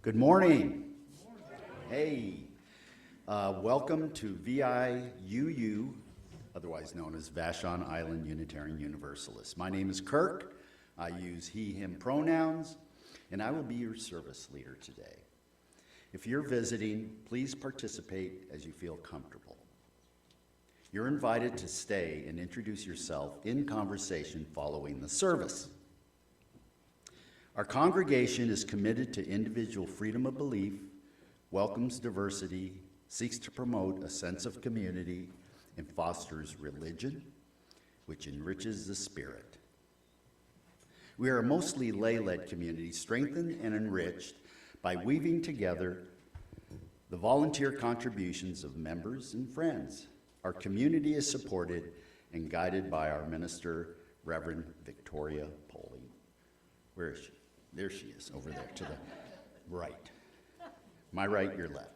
Good morning. Hey, welcome to VIUU, otherwise known as Vashon Island Unitarian Universalist. My name is Kirk. I use he, him pronouns, and I will be your service leader today. If you're visiting, please participate as you feel comfortable. You're invited to stay and introduce yourself in conversation following the service. Our congregation is committed to individual freedom of belief, welcomes diversity, seeks to promote a sense of community, and fosters religion, which enriches the spirit. We are a mostly lay-led community, strengthened and enriched by weaving together the volunteer contributions of members and friends. Our community is supported and guided by our minister, Reverend Victoria Poley. Where is she? There she is, over there to the right. My right, your left.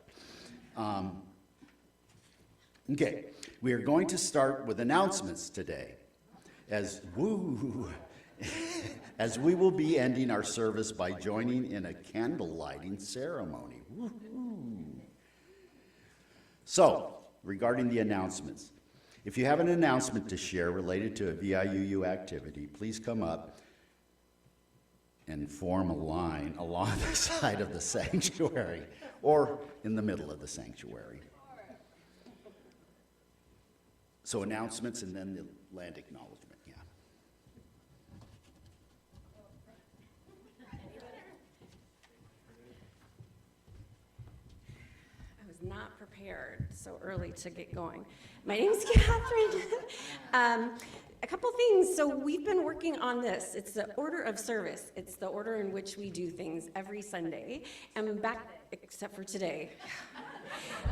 Okay, we are going to start with announcements today. As we will be ending our service by joining in a candle lighting ceremony. Woo-hoo. So, regarding the announcements, if you have an announcement to share related to a VIUU activity, please come up and form a line along the side of the sanctuary or in the middle of the sanctuary. So announcements and then the land acknowledgement, yeah. I was not prepared so early to get going. My name's Catherine. A couple things. So we've been working on this. It's the order of service. It's the order in which we do things every Sunday. And back, except for today.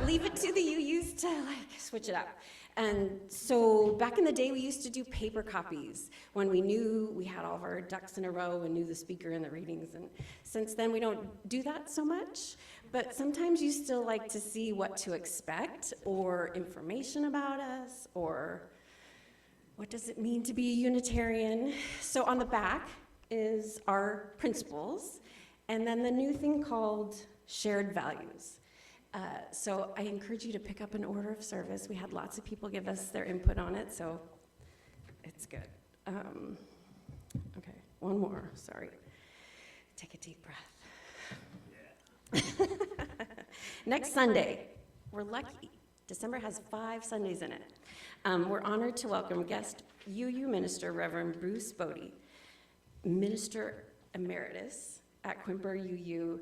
Leave it to the UUs to switch it up. And so back in the day, we used to do paper copies when we knew we had all of our ducks in a row and knew the speaker and the readings. And since then, we don't do that so much. But sometimes you still like to see what to expect or information about us or what does it mean to be a Unitarian? So on the back is our principles, and then the new thing called shared values. So I encourage you to pick up an order of service. We had lots of people give us their input on it, so it's good. Okay, one more, sorry. Take a deep breath. Next Sunday, we're lucky. December has 5 Sundays in it. We're honored to welcome guest UU Minister Reverend Bruce Bodie, Minister Emeritus at Quimper UU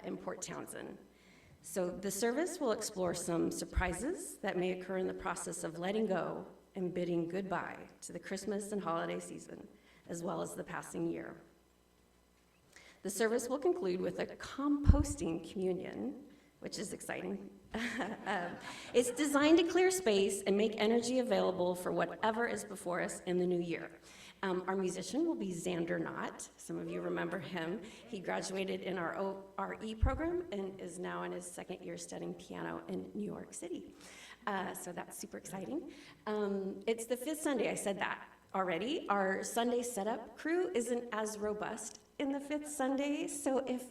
in Port Townsend. So the service will explore some surprises that may occur in the process of letting go and bidding goodbye to the Christmas and holiday season, as well as the passing year. The service will conclude with a composting communion, which is exciting. It's designed to clear space and make energy available for whatever is before us in the new year. Our musician will be Xander Knott. Some of you remember him. He graduated in our ORE program and is now in his 2nd year studying piano in New York City. So that's super exciting. It's the 5th Sunday, I said that already. Our Sunday setup crew isn't as robust in the 5th Sunday, so if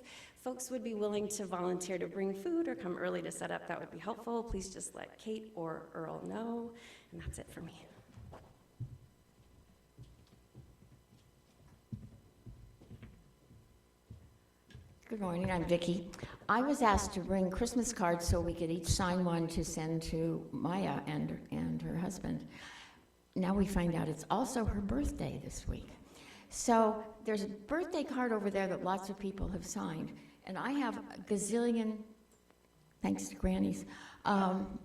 folks would be willing to volunteer to bring food or come early to set up, that would be helpful. Please just let Kate or Earl know, and that's it for me. Good morning, I'm Vicki. I was asked to bring Christmas cards so we could each sign one to send to Maya and her husband. Now we find out it's also her birthday this week. So there's a birthday card over there that lots of people have signed, and I have a gazillion, thanks to grannies. I'm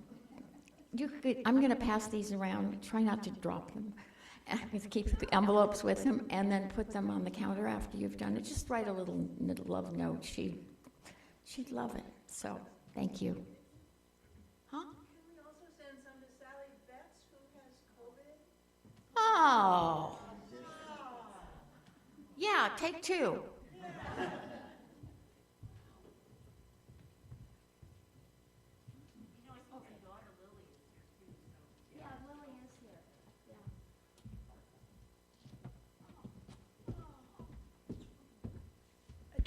gonna pass these around, try not to drop them. I'm gonna keep the envelopes with them and then put them on the counter after you've done it. Just write a little love note. She'd love it, so thank you. Huh? Can we also send some to Sally Betts, who has COVID? Oh. Yeah, take 2.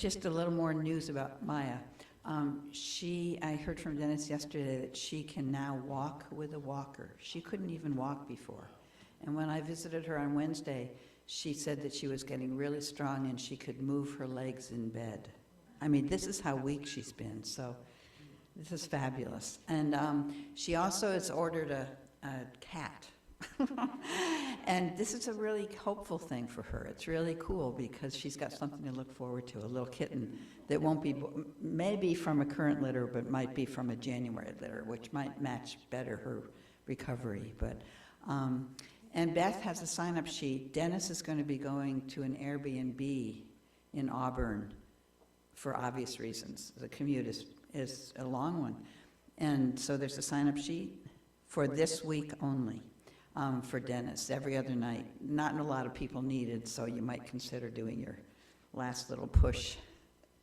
Just a little more news about Maya. I heard from Dennis yesterday that she can now walk with a walker. She couldn't even walk before. And when I visited her on Wednesday, she said that she was getting really strong and she could move her legs in bed. I mean, this is how weak she's been, so this is fabulous. And she also has ordered a cat. And this is a really hopeful thing for her. It's really cool because she's got something to look forward to, a little kitten that won't be, maybe from a current litter, but might be from a January litter, which might match better her recovery. But and Beth has a sign-up sheet. Dennis is going to be going to an Airbnb in Auburn for obvious reasons. The commute is a long one. And so there's a sign-up sheet for this week only. For Dennis, every other night. Not a lot of people needed, so you might consider doing your last little push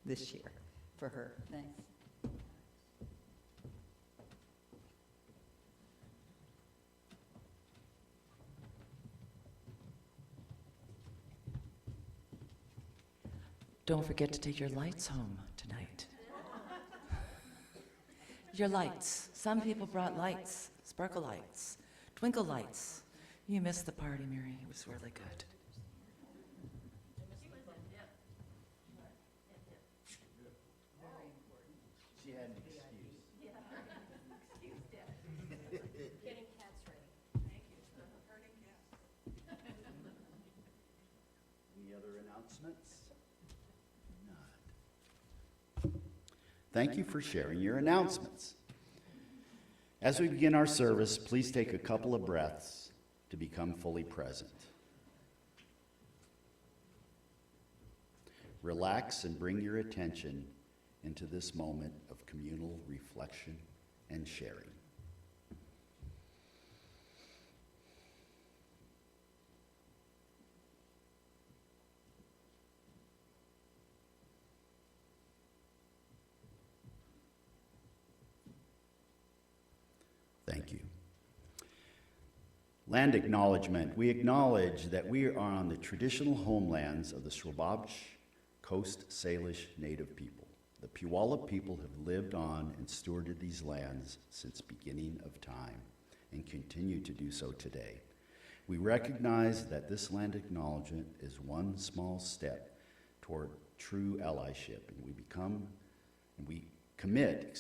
this year for her. Thanks. Don't forget to take your lights home tonight. Your lights. Some people brought lights, sparkle lights. Twinkle lights. You missed the party, Mary. It was really good. She had an excuse. Getting cats ready. Thank you. Herding cats. Any other announcements? None. Thank you for sharing your announcements. As we begin our service, please take a couple of breaths to become fully present. Relax and bring your attention into this moment of communal reflection and sharing. Thank you. Land acknowledgement. We acknowledge that we are on the traditional homelands of the Swabash Coast Salish Native people. The Puyallup people have lived on and stewarded these lands since beginning of time and continue to do so today. We recognize that this land acknowledgement is one small step toward true allyship, and we commit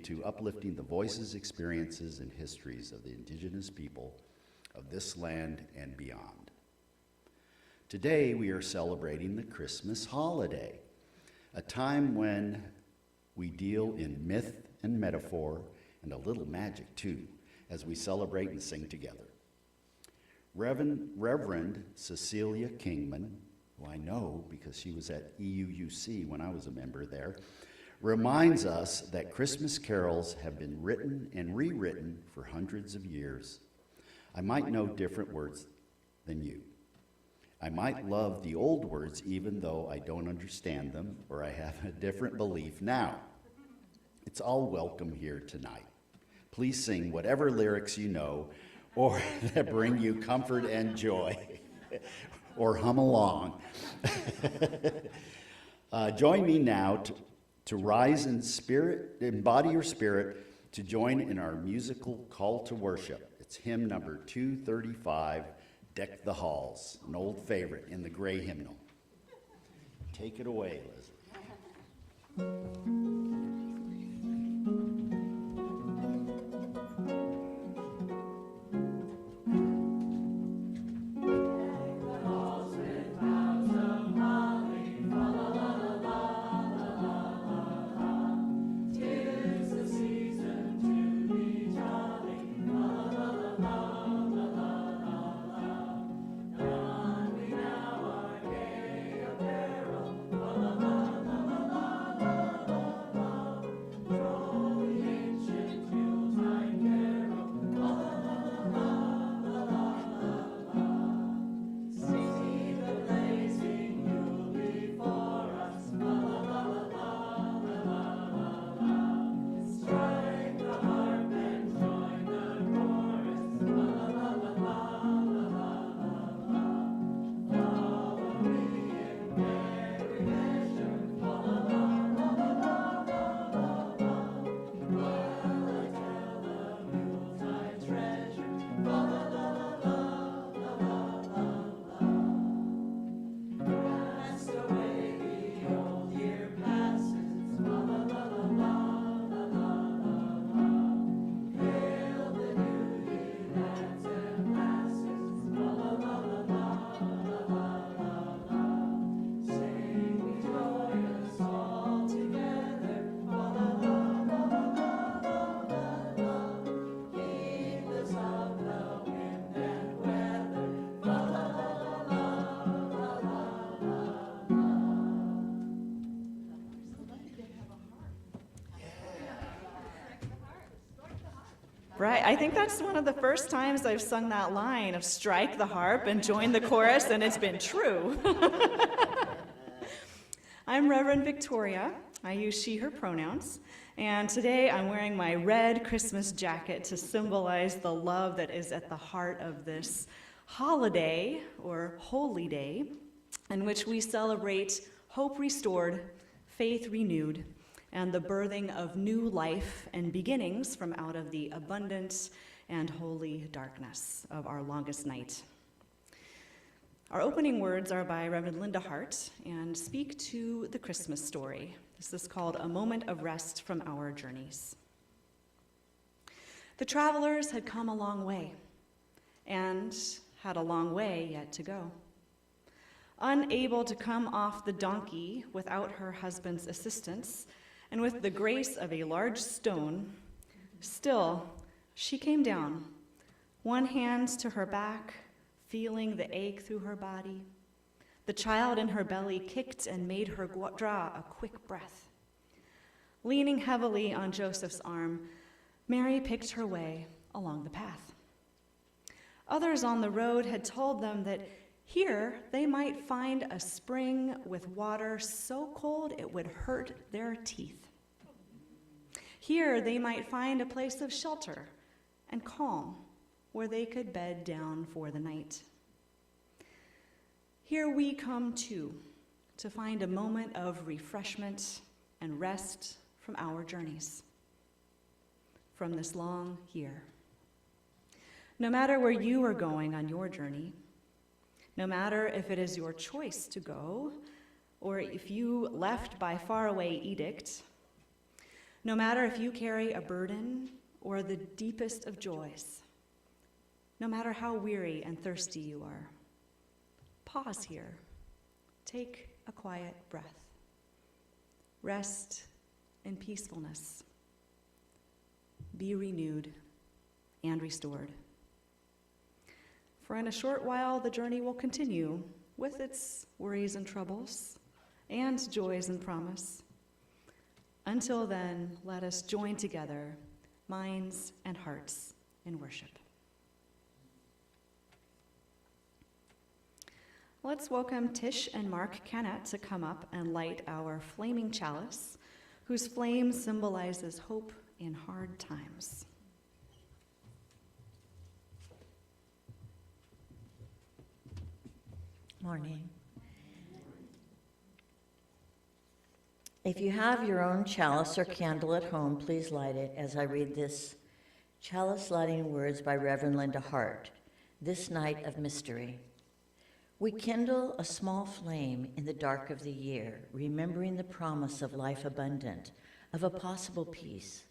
to uplifting the voices, experiences, and histories of the indigenous people of this land and beyond. Today, we are celebrating the Christmas holiday, a time when we deal in myth and metaphor and a little magic too, as we celebrate and sing together. Reverend Cecilia Kingman, who I know because she was at EUUC when I was a member there, reminds us that Christmas carols have been written and rewritten for hundreds of years. I might know different words than you. I might love the old words even though I don't understand them or I have a different belief now. It's all welcome here tonight. Please sing whatever lyrics you know or that bring you comfort and joy, or hum along. Join me now to rise in spirit, embody your spirit, to join in our musical call to worship. It's hymn number 235, Deck the Halls, an old favorite in the Gray Hymnal. Take it away, Leslie. Right, I think that's one of the first times I've sung that line of strike the harp and join the chorus, and it's been true. I'm Reverend Victoria. I use she, her pronouns. And today I'm wearing my red Christmas jacket to symbolize the love that is at the heart of this holiday, or holy day, in which we celebrate hope restored, faith renewed, and the birthing of new life and beginnings from out of the abundant and holy darkness of our longest night. Our opening words are by Reverend Linda Hart and speak to the Christmas story. This is called A Moment of Rest from Our Journeys. The travelers had come a long way and had a long way yet to go. Unable to come off the donkey without her husband's assistance, and with the grace of a large stone, still she came down, one hand to her back, feeling the ache through her body. The child in her belly kicked and made her draw a quick breath. Leaning heavily on Joseph's arm, Mary picked her way along the path. Others on the road had told them that here they might find a spring with water so cold it would hurt their teeth. Here they might find a place of shelter and calm where they could bed down for the night. Here we come too, to find a moment of refreshment and rest from our journeys, from this long year. No matter where you are going on your journey, no matter if it is your choice to go, or if you left by faraway edict, no matter if you carry a burden or the deepest of joys, no matter how weary and thirsty you are, pause here. Take a quiet breath. Rest in peacefulness. Be renewed and restored. For in a short while, the journey will continue with its worries and troubles and joys and promise. Until then, let us join together, minds and hearts, in worship. Let's welcome Tish and Mark Canet to come up and light our flaming chalice, whose flame symbolizes hope in hard times. Morning. If you have your own chalice or candle at home, please light it as I read this chalice lighting words by Reverend Linda Hart, this night of mystery. We kindle a small flame in the dark of the year, remembering the promise of life abundant, of a possible peace.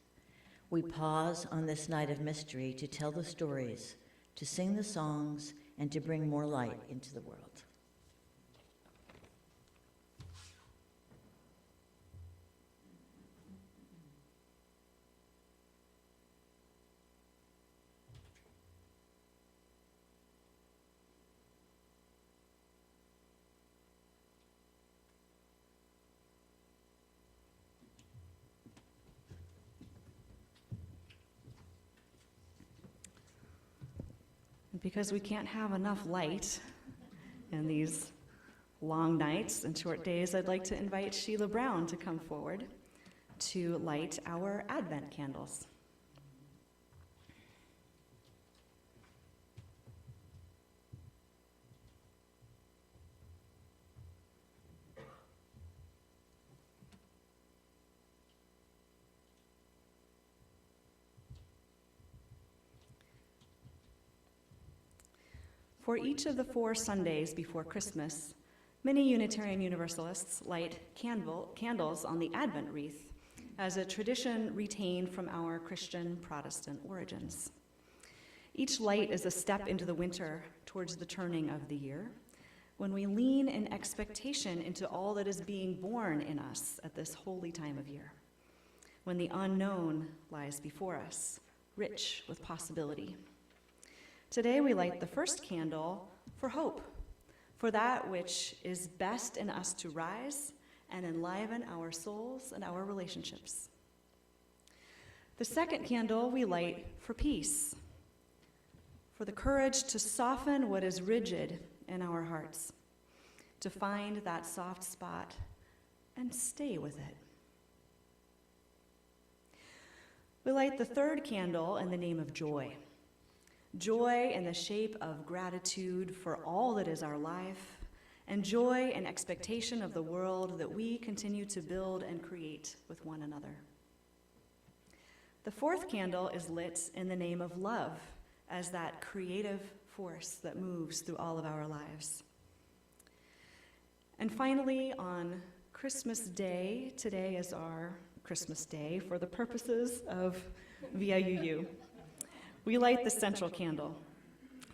We pause on this night of mystery to tell the stories, to sing the songs, and to bring more light into the world. Because we can't have enough light in these long nights and short days, I'd like to invite Sheila Brown to come forward to light our Advent candles. For each of the 4 Sundays before Christmas, many Unitarian Universalists light candles on the Advent wreath as a tradition retained from our Christian Protestant origins. Each light is a step into the winter towards the turning of the year, when we lean in expectation into all that is being born in us at this holy time of year, when the unknown lies before us, rich with possibility. Today we light the first candle for hope, for that which is best in us to rise and enliven our souls and our relationships. The second candle we light for peace, for the courage to soften what is rigid in our hearts, to find that soft spot and stay with it. We light the third candle in the name of joy. Joy in the shape of gratitude for all that is our life, and joy and expectation of the world that we continue to build and create with one another. The fourth candle is lit in the name of love as that creative force that moves through all of our lives. And finally, on Christmas Day, today is our Christmas Day for the purposes of VIUU. We light the central candle,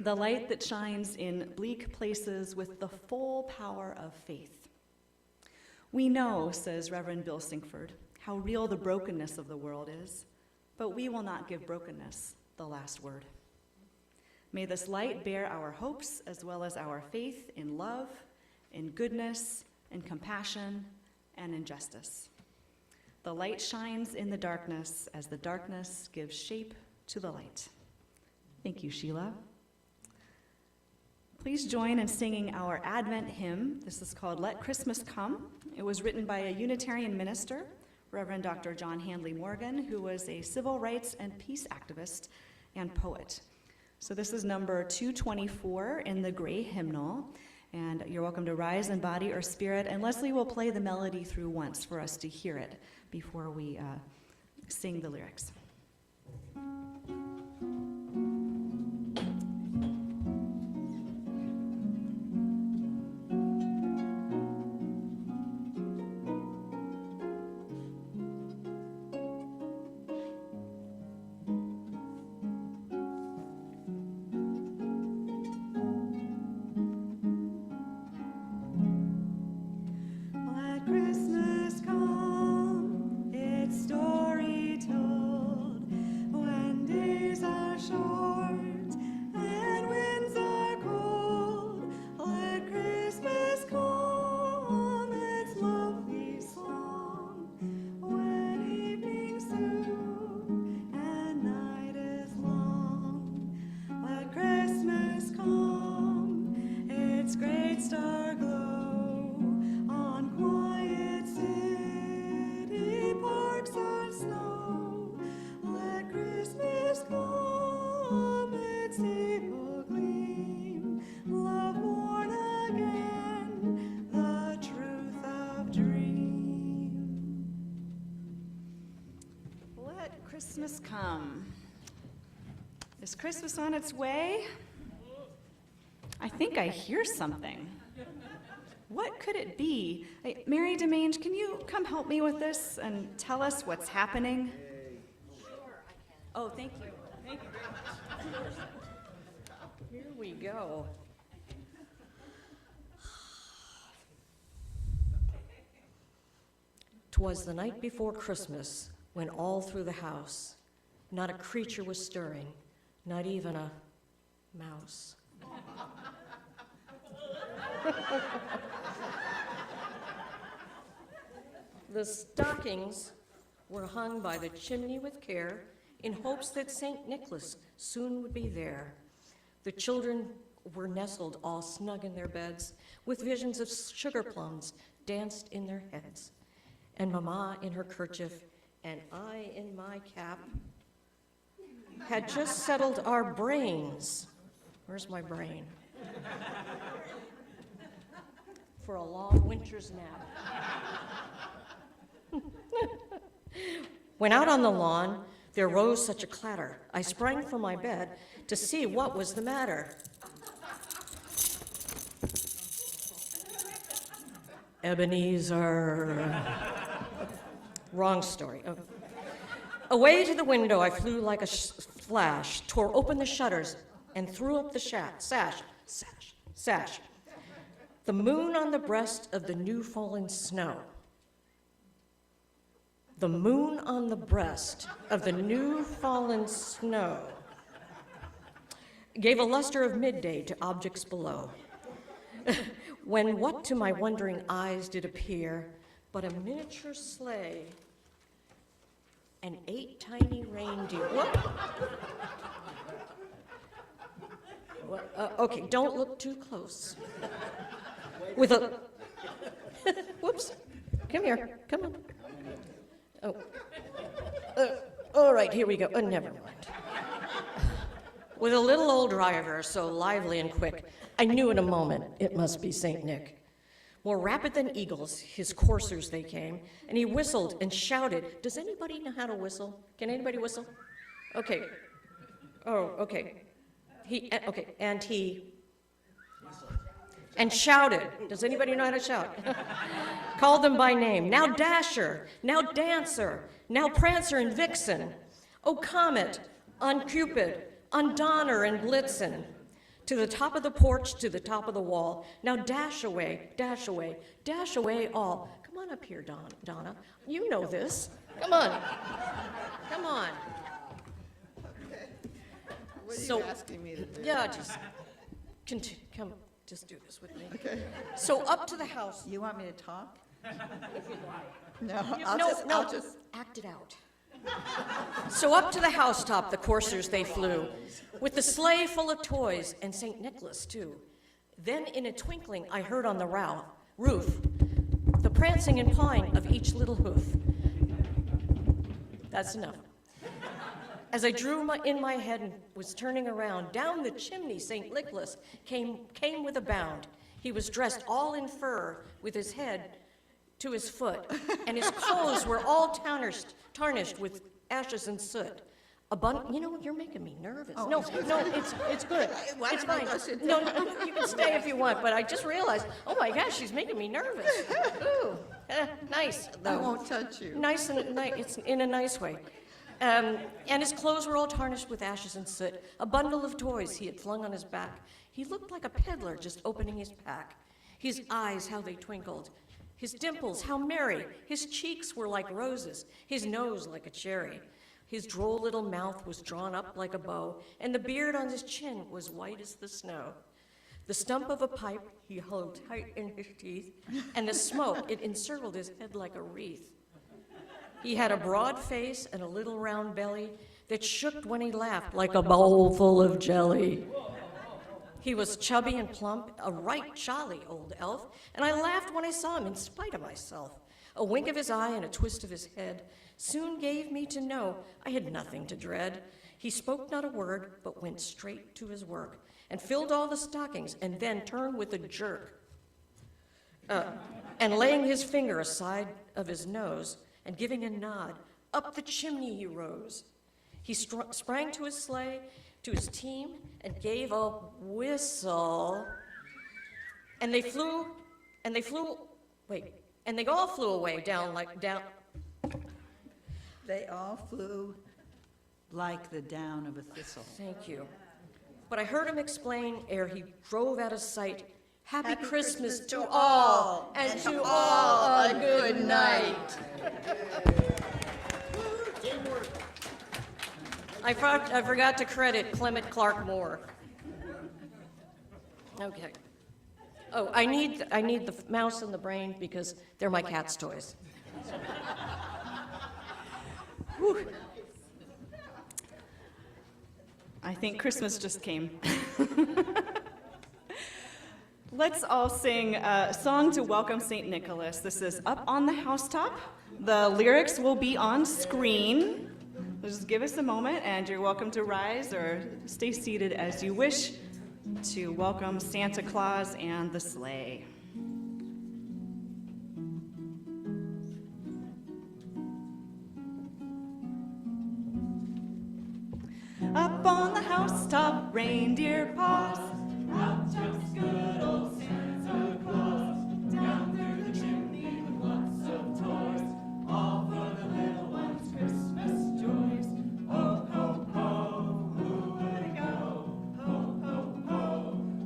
the light that shines in bleak places with the full power of faith. We know, says Reverend Bill Sinkford, how real the brokenness of the world is, but we will not give brokenness the last word. May this light bear our hopes as well as our faith in love, in goodness, in compassion, and in justice. The light shines in the darkness as the darkness gives shape to the light. Thank you, Sheila. Please join in singing our Advent hymn. This is called Let Christmas Come. It was written by a Unitarian minister, Reverend Dr. John Handley Morgan, who was a civil rights and peace activist and poet. So this is number 224 in the gray hymnal, and you're welcome to rise in body or spirit, and Leslie will play the melody through once for us to hear it before we sing the lyrics. Christmas come. Is Christmas on its way? I think I hear something. What could it be? Hey, Mary DeMange, can you come help me with this and tell us what's happening? Sure, I can. Oh, thank you. Thank you. Here we go. "'Twas the night before Christmas, when all through the house not a creature was stirring, not even a mouse. The stockings were hung by the chimney with care, in hopes that St. Nicholas soon would be there. The children were nestled all snug in their beds, with visions of sugar plums danced in their heads. And Mama in her kerchief, and I in my cap, had just settled our brains. Where's my brain? For a long winter's nap. When out on the lawn, there rose such a clatter. I sprang from my bed to see what was the matter. Ebenezer. Wrong story. Oh. Away to the window I flew like a flash, tore open the shutters, and threw up the sash. The moon on the breast of the new fallen snow. The moon on the breast of the new fallen snow gave a luster of midday to objects below. When what to my wondering eyes did appear but a miniature sleigh and 8 tiny reindeer. Okay, don't look too close. With a, whoops, come here, come on. Oh, all right, here we go. Never mind. With a little old driver so lively and quick, I knew in a moment it must be St. Nick. More rapid than eagles, his coursers they came, and he whistled and shouted. Does anybody know how to whistle? Can anybody whistle? Okay. Oh, okay. And shouted. Does anybody know how to shout? Called them by name. Now Dasher, now Dancer, now Prancer and Vixen. Oh, Comet, on Cupid, on Donner and Blitzen. To the top of the porch, to the top of the wall. Now dash away, dash away, dash away all. Come on up here, Donna. You know this. Come on. Come on. What are So- you asking me to do? Yeah, just come, just do this with me. Okay. So up to the house. You want me to talk? No, No, I'll just, act it out. So up to the housetop the coursers they flew, with the sleigh full of toys, and St. Nicholas too. Then in a twinkling I heard on the roof the prancing and pawing of each little hoof. That's enough. As I drew in my head and was turning around, down the chimney St. Nicholas came with a bound. He was dressed all in fur, with his head to his foot, and his clothes were all tarnished with ashes and soot. You know, you're making me nervous. No, it's good. Why It's don't I fine. go sit No, you can stay if you want, but I just realized, oh my gosh, she's making me nervous. Ooh, nice, I though. won't touch you. Nice and it's in a nice way. And his clothes were all tarnished with ashes and soot. A bundle of toys he had flung on his back. He looked like a peddler just opening his pack. His eyes, how they twinkled. His dimples, how merry. His cheeks were like roses. His nose like a cherry. His droll little mouth was drawn up like a bow, and the beard on his chin was white as the snow. The stump of a pipe he held tight in his teeth, and the smoke, it encircled his head like a wreath. He had a broad face and a little round belly that shook when he laughed like a bowl full of jelly. He was chubby and plump, a right jolly old elf, and I laughed when I saw him in spite of myself. A wink of his eye and a twist of his head soon gave me to know I had nothing to dread. He spoke not a word, but went straight to his work, and filled all the stockings, and then turned with a jerk. And laying his finger aside of his nose, and giving a nod, up the chimney he rose. He sprang to his sleigh, to his team, and gave a whistle. And they all flew away down. They all flew like the down of a thistle. Thank you. But I heard him explain ere he drove out of sight, Happy Christmas to all, and to all a good night. I forgot to credit Clement Clark Moore. Okay. Oh, I need the mouse and the brain because they're my cat's toys. Whew. I think Christmas just came. Let's all sing a song to welcome St. Nicholas. This is Up on the Housetop. The lyrics will be on screen. Just give us a moment, and you're welcome to rise or stay seated as you wish to welcome Santa Claus and the sleigh. Up on the housetop, reindeer paws. Out jumps good old Santa Claus. Down through the chimney with lots of toys. All for the little ones' Christmas joys. Ho, ho, ho, who would it go? Ho, ho, ho,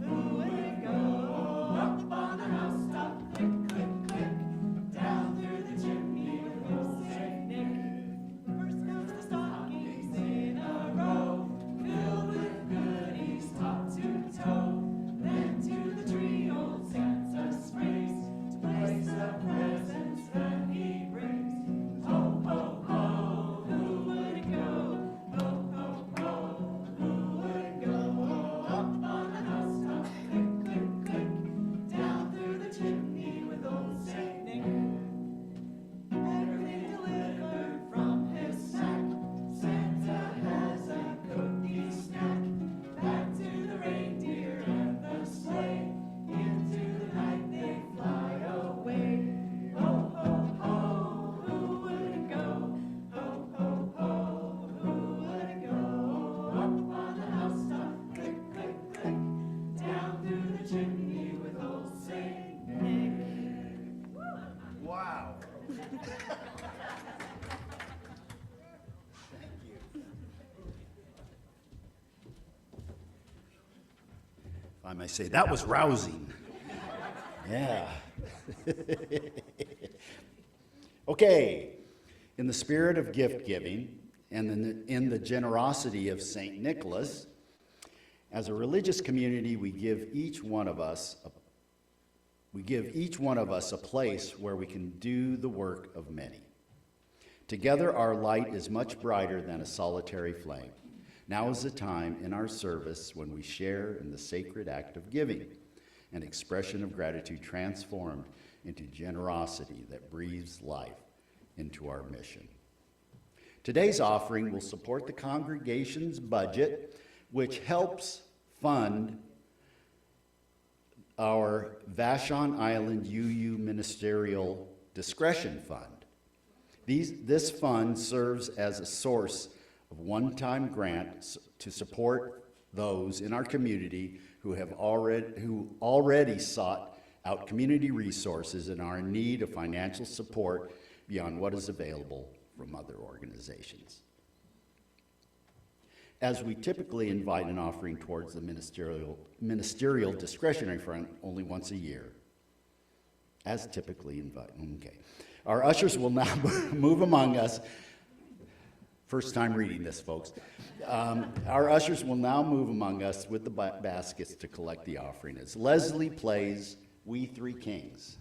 who would it go? Up on the housetop, click, click, click. Down through the chimney with old Saint Nick. First comes the stockings in a row, filled with goodies top to toe. Then to the tree I may say, that was rousing. Yeah. Okay, in the spirit of gift giving and in the generosity of St. Nicholas, as a religious community, we give each one of us a place where we can do the work of many. Together, our light is much brighter than a solitary flame. Now is the time in our service when we share in the sacred act of giving, an expression of gratitude transformed into generosity that breathes life into our mission. Today's offering will support the congregation's budget, which helps fund our Vashon Island UU Ministerial Discretion Fund. This fund serves as a source of one-time grants to support those in our community who already sought out community resources and are in need of financial support beyond what is available from other organizations. As we typically invite an offering towards the ministerial discretionary fund only once a year. As typically invited, okay. Our ushers will now move among us. First time reading this, folks. Our ushers will now move among us with the baskets to collect the offering as Leslie plays We Three Kings.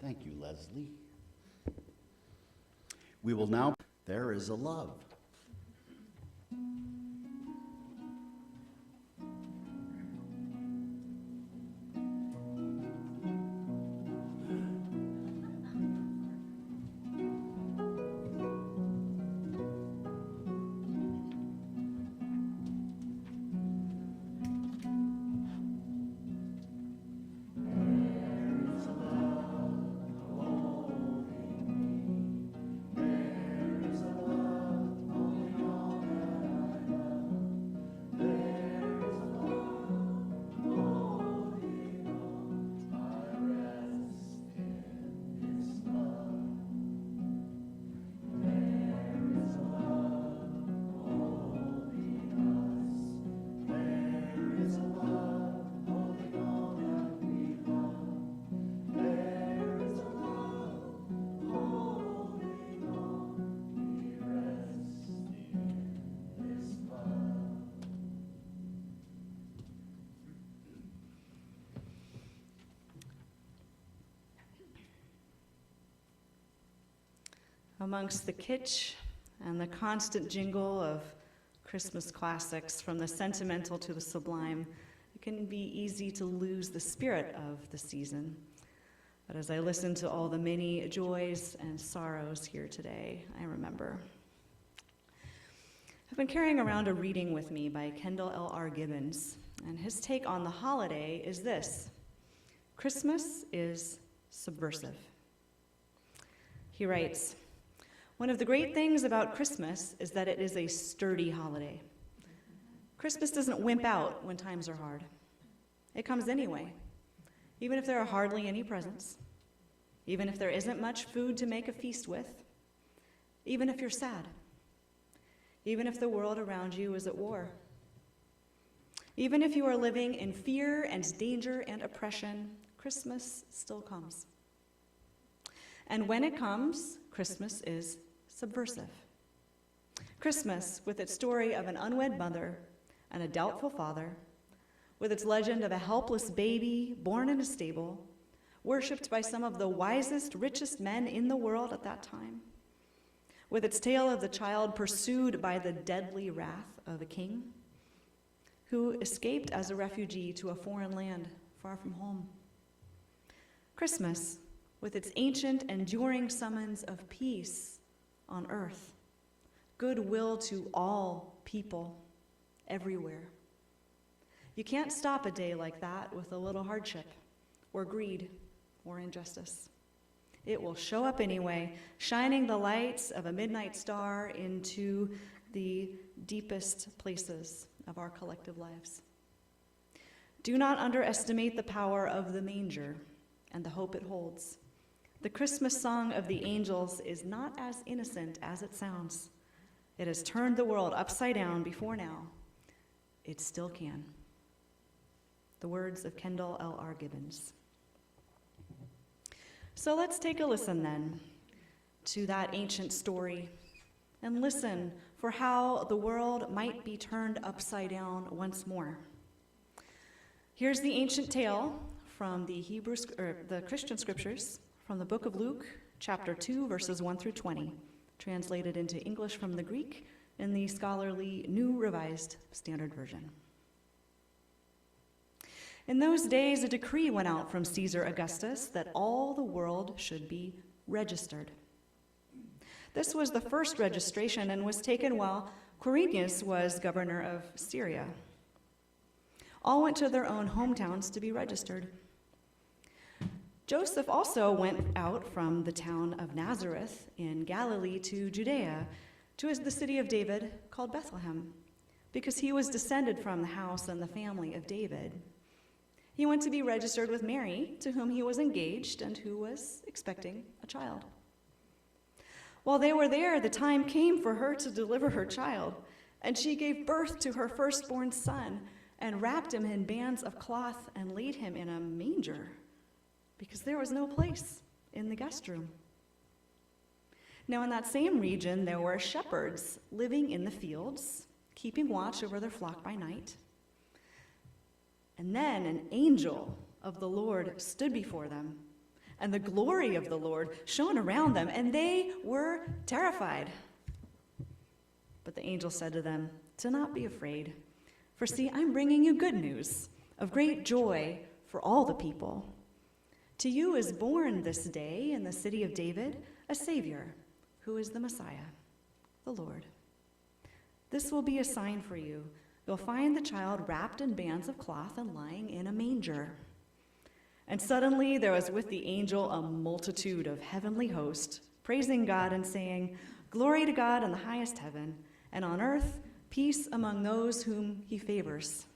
Thank you, Leslie. We will now, there is a love. Amongst the kitsch and the constant jingle of Christmas classics, from the sentimental to the sublime, it can be easy to lose the spirit of the season. But as I listen to all the many joys and sorrows here today, I remember. I've been carrying around a reading with me by Kendall L.R. Gibbons, and his take on the holiday is this: Christmas is subversive. He writes, "One of the great things about Christmas is that it is a sturdy holiday. Christmas doesn't wimp out when times are hard. It comes anyway, even if there are hardly any presents, even if there isn't much food to make a feast with, even if you're sad, even if the world around you is at war, even if you are living in fear and danger and oppression, Christmas still comes. And when it comes, Christmas is subversive. Christmas, with its story of an unwed mother and a doubtful father, with its legend of a helpless baby born in a stable, worshipped by some of the wisest, richest men in the world at that time, with its tale of the child pursued by the deadly wrath of a king, who escaped as a refugee to a foreign land far from home. Christmas, with its ancient, enduring summons of peace on earth, goodwill to all people, everywhere. You can't stop a day like that with a little hardship, or greed, or injustice. It will show up anyway, shining the lights of a midnight star into the deepest places of our collective lives. Do not underestimate the power of the manger and the hope it holds. The Christmas song of the angels is not as innocent as it sounds. It has turned the world upside down before now. It still can." The words of Kendall L.R. Gibbons. So let's take a listen then to that ancient story and listen for how the world might be turned upside down once more. Here's the ancient tale from the Christian scriptures from the book of Luke, chapter 2, verses 1 through 20, translated into English from the Greek in the scholarly New Revised Standard Version. In those days, a decree went out from Caesar Augustus that all the world should be registered. This was the first registration and was taken while Quirinius was governor of Syria. All went to their own hometowns to be registered. Joseph also went out from the town of Nazareth in Galilee to Judea, to the city of David called Bethlehem, because he was descended from the house and the family of David. He went to be registered with Mary, to whom he was engaged and who was expecting a child. While they were there, the time came for her to deliver her child, and she gave birth to her firstborn son and wrapped him in bands of cloth and laid him in a manger, because there was no place in the guest room. Now in that same region, there were shepherds living in the fields, keeping watch over their flock by night. And then an angel of the Lord stood before them, and the glory of the Lord shone around them, and they were terrified. But the angel said to them, "Do not be afraid, for see, I'm bringing you good news of great joy for all the people. To you is born this day in the city of David a Savior, who is the Messiah, the Lord. This will be a sign for you. You'll find the child wrapped in bands of cloth and lying in a manger." And suddenly there was with the angel a multitude of heavenly hosts, praising God and saying, "Glory to God in the highest heaven, and on earth peace among those whom he favors."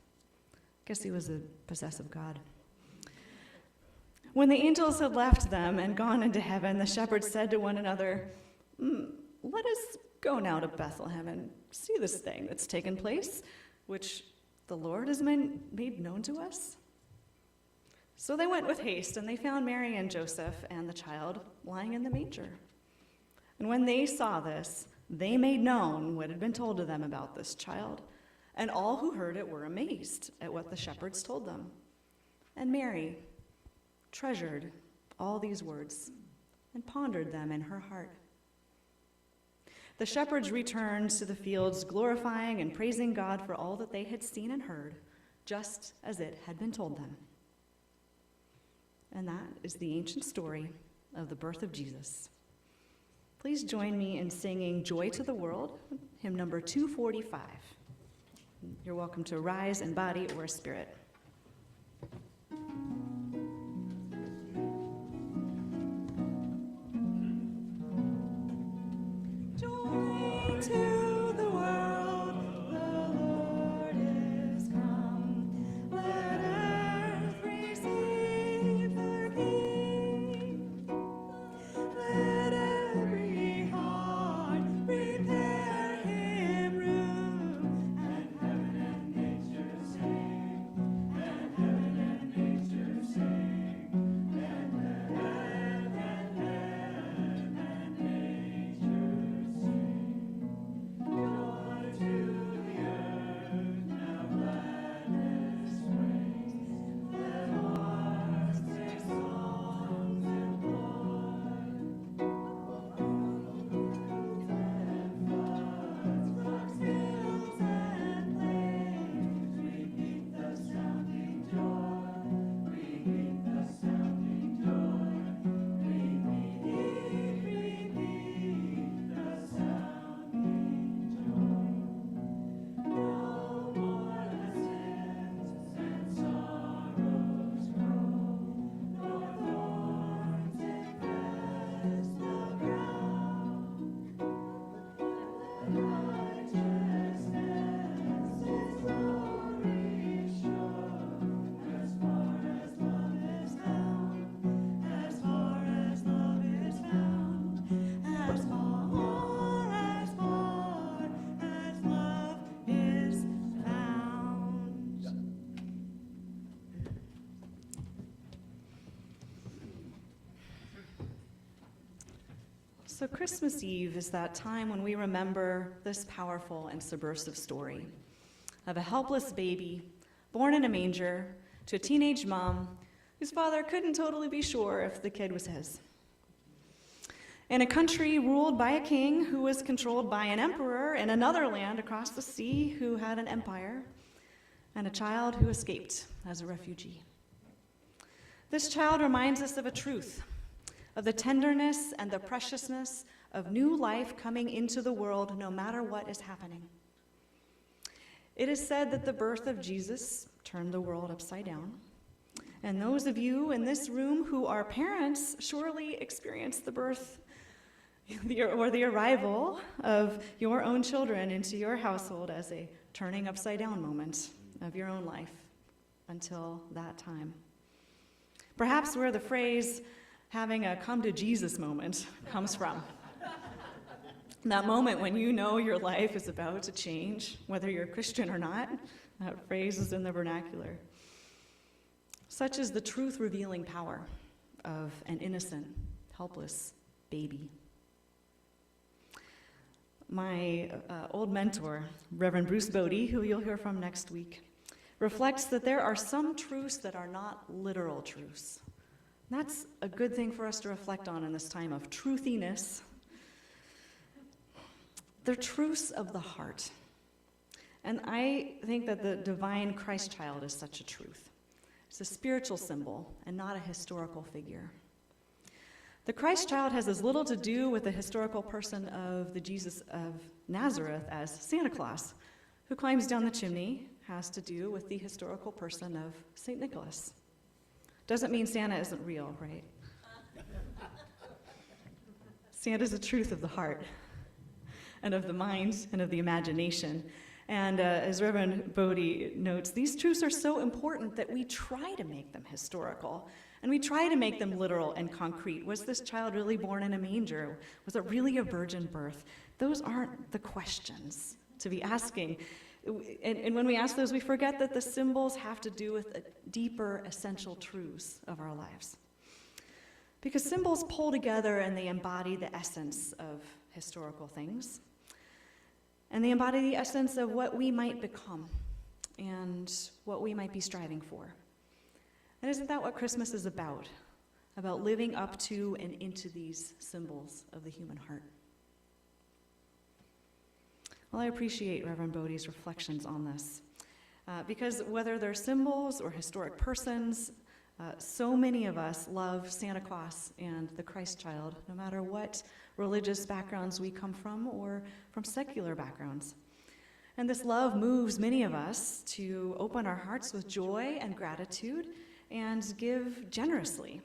Guess he was a possessive God. When the angels had left them and gone into heaven, the shepherds said to one another, "Let us go now to Bethlehem and see this thing that's taken place, which the Lord has made known to us." So they went with haste, and they found Mary and Joseph and the child lying in the manger. And when they saw this, they made known what had been told to them about this child, and all who heard it were amazed at what the shepherds told them. And Mary treasured all these words and pondered them in her heart. the shepherds returned to the fields, glorifying and praising God for all that they had seen and heard, just as it had been told them. And that is the ancient story of the birth of Jesus. Please join me in singing Joy to the World, hymn number 245. You're welcome to rise in body or spirit. Joy to the world, the Lord is come. Let earth receive her King. Let every heart prepare him room, and heaven and nature sing, and heaven and nature sing, and heaven and nature sing. Joy to the earth, now gladness reigns. Let hearts sing songs and joy. And floods from hills and plains, repeat the sounding joy. Repeat the sounding joy. Repeat the sounding joy. No more lessons and sorrows grow, nor thorns infest the ground. Righteousness is glory shown, as far as love is found, as far as love is found, as far as love is found. So Christmas Eve is that time when we remember this powerful and subversive story of a helpless baby born in a manger to a teenage mom whose father couldn't totally be sure if the kid was his. In a country ruled by a king who was controlled by an emperor in another land across the sea who had an empire, and a child who escaped as a refugee. This child reminds us of a truth, of the tenderness and the preciousness of new life coming into the world no matter what is happening. It is said that the birth of Jesus turned the world upside down. And those of you in this room who are parents surely experienced the birth or the arrival of your own children into your household as a turning upside down moment of your own life until that time. Perhaps where the phrase having a come to Jesus moment comes from. That moment when you know your life is about to change, whether you're a Christian or not. That phrase is in the vernacular. Such is the truth-revealing power of an innocent, helpless baby. My old mentor, Reverend Bruce Bodie, who you'll hear from next week, reflects that there are some truths that are not literal truths. That's a good thing for us to reflect on in this time of truthiness. They're truths of the heart. And I think that the divine Christ child is such a truth. It's a spiritual symbol and not a historical figure. The Christ child has as little to do with the historical person of the Jesus of Nazareth as Santa Claus, who climbs down the chimney, has to do with the historical person of St. Nicholas. Doesn't mean Santa isn't real, right? Santa's a truth of the heart and of the mind and of the imagination. And as Reverend Bodie notes, these truths are so important that we try to make them historical, and we try to make them literal and concrete. Was this child really born in a manger? Was it really a virgin birth? Those aren't the questions to be asking. And when we ask those, we forget that the symbols have to do with deeper, essential truths of our lives. Because symbols pull together and they embody the essence of historical things. And they embody the essence of what we might become and what we might be striving for. And isn't that what Christmas is about? About living up to and into these symbols of the human heart. Well, I appreciate Reverend Bodie's reflections on this, because whether they're symbols or historic persons, so many of us love Santa Claus and the Christ child, no matter what religious backgrounds we come from or from secular backgrounds. And this love moves many of us to open our hearts with joy and gratitude and give generously,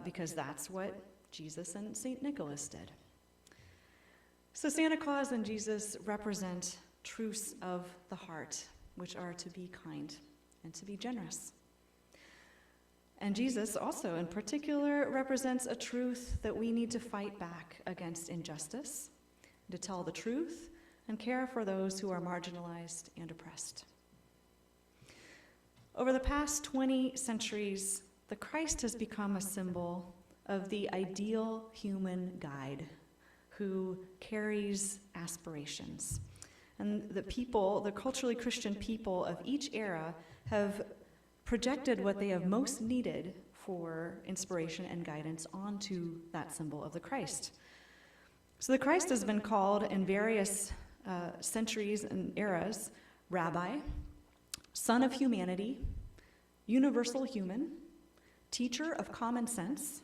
because that's what Jesus and St. Nicholas did. So Santa Claus and Jesus represent truths of the heart, which are to be kind and to be generous. And Jesus also, in particular, represents a truth that we need to fight back against injustice, to tell the truth, and care for those who are marginalized and oppressed. Over the past 20 centuries, the Christ has become a symbol of the ideal human guide who carries aspirations. And the people, the culturally Christian people of each era, have projected what they have most needed for inspiration and guidance onto that symbol of the Christ. So the Christ has been called in various centuries and eras Rabbi, Son of Humanity, Universal Human, Teacher of Common Sense,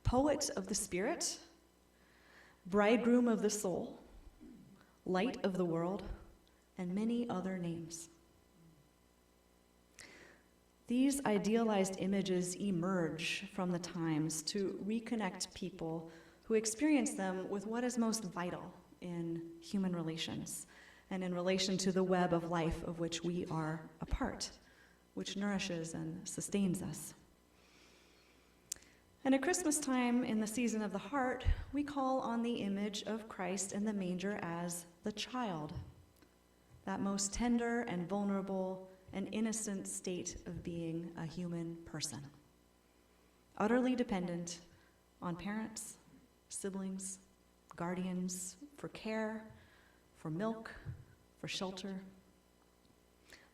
Poet of the Spirit, Bridegroom of the Soul, Light of the World, and many other names. These idealized images emerge from the times to reconnect people who experience them with what is most vital in human relations and in relation to the web of life of which we are a part, which nourishes and sustains us. And at Christmas time, in the season of the heart, we call on the image of Christ in the manger as the child, that most tender and vulnerable and innocent state of being a human person, utterly dependent on parents, siblings, guardians, for care, for milk, for shelter,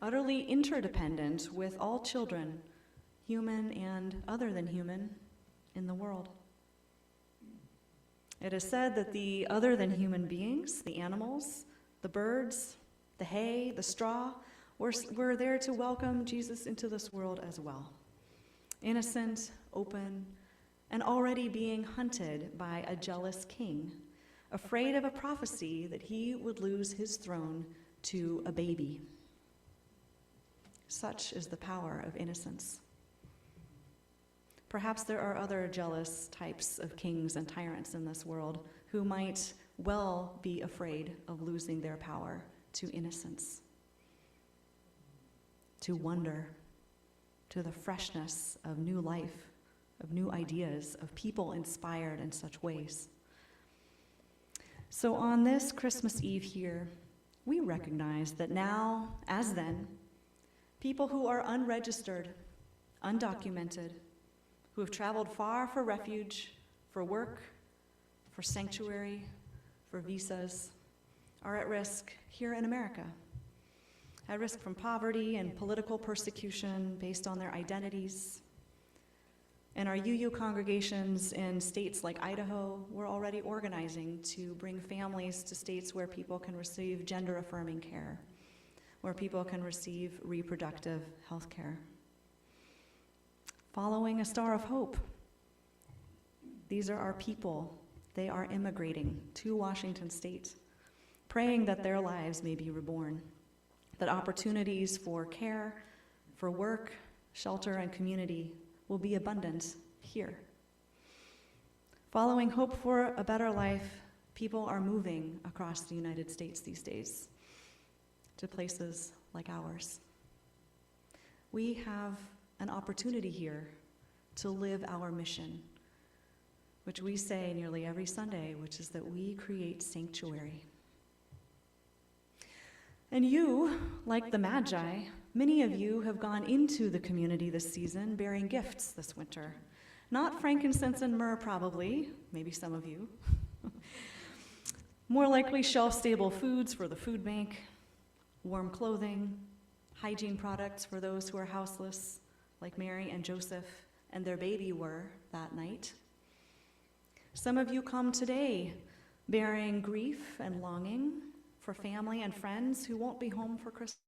utterly interdependent with all children, human and other than human, in the world. It is said that the other than human beings, the animals, the birds, the hay, the straw, were there to welcome Jesus into this world as well. Innocent, open, and already being hunted by a jealous king, afraid of a prophecy that he would lose his throne to a baby. Such is the power of innocence. Perhaps there are other jealous types of kings and tyrants in this world who might well be afraid of losing their power to innocence, to wonder, to the freshness of new life, of new ideas, of people inspired in such ways. So on this Christmas Eve here, we recognize that now, as then, people who are unregistered, undocumented, who have traveled far for refuge, for work, for sanctuary, for visas, are at risk here in America. At risk from poverty and political persecution based on their identities. In our UU congregations in states like Idaho, we're already organizing to bring families to states where people can receive gender-affirming care, where people can receive reproductive health care. Following a star of hope. These are our people. They are immigrating to Washington State, praying that their lives may be reborn, that opportunities for care, for work, shelter, and community will be abundant here. Following hope for a better life, people are moving across the United States these days to places like ours. We have an opportunity here to live our mission, which we say nearly every Sunday, which is that we create sanctuary. And you, like the Magi, many of you have gone into the community this season bearing gifts this winter. Not frankincense and myrrh, probably, maybe some of you. More likely shelf-stable foods for the food bank, warm clothing, hygiene products for those who are houseless, like Mary and Joseph and their baby were that night. Some of you come today bearing grief and longing for family and friends who won't be home for Christmas.